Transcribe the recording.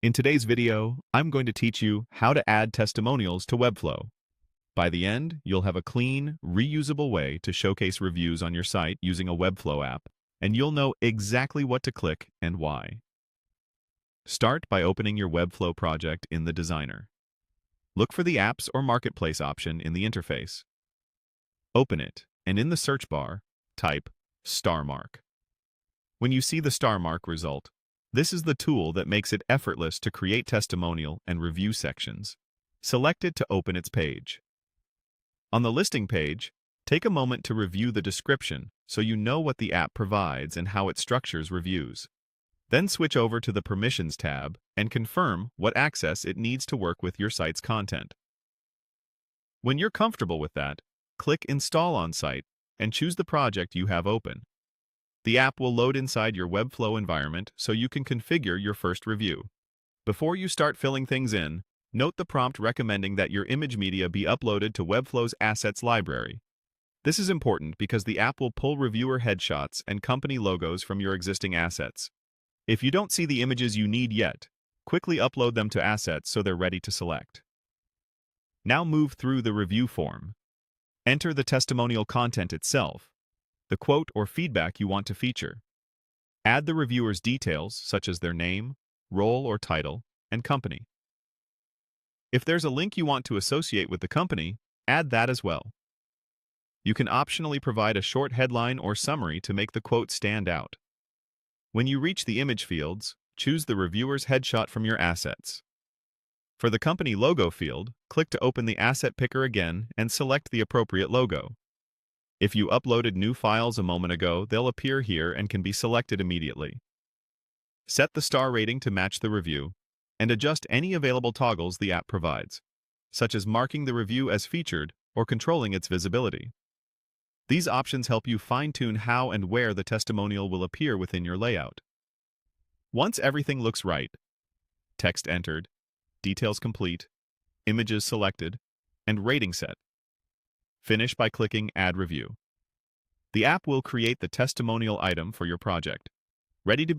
In today's video, I'm going to teach you how to add testimonials to Webflow. By the end, you'll have a clean, reusable way to showcase reviews on your site using a Webflow app, and you'll know exactly what to click and why. Start by opening your Webflow project in the Designer. Look for the Apps or Marketplace option in the interface. Open it, and in the search bar, type StarMark. When you see the StarMark result, this is the tool that makes it effortless to create testimonial and review sections. Select it to open its page. On the listing page, take a moment to review the description so you know what the app provides and how it structures reviews. Then switch over to the Permissions tab and confirm what access it needs to work with your site's content. When you're comfortable with that, click Install on Site and choose the project you have open. The app will load inside your Webflow environment so you can configure your first review. Before you start filling things in, note the prompt recommending that your image media be uploaded to Webflow's Assets library. This is important because the app will pull reviewer headshots and company logos from your existing assets. If you don't see the images you need yet, quickly upload them to Assets so they're ready to select. Now move through the review form. Enter the testimonial content itself, the quote or feedback you want to feature. Add the reviewer's details, such as their name, role or title, and company. If there's a link you want to associate with the company, add that as well. You can optionally provide a short headline or summary to make the quote stand out. When you reach the image fields, choose the reviewer's headshot from your assets. For the company logo field, click to open the asset picker again and select the appropriate logo. If you uploaded new files a moment ago, they'll appear here and can be selected immediately. Set the star rating to match the review, and adjust any available toggles the app provides, such as marking the review as featured or controlling its visibility. These options help you fine-tune how and where the testimonial will appear within your layout. Once everything looks right, text entered, details complete, images selected, and rating set, finish by clicking Add Review. The app will create the testimonial item for your project, ready to be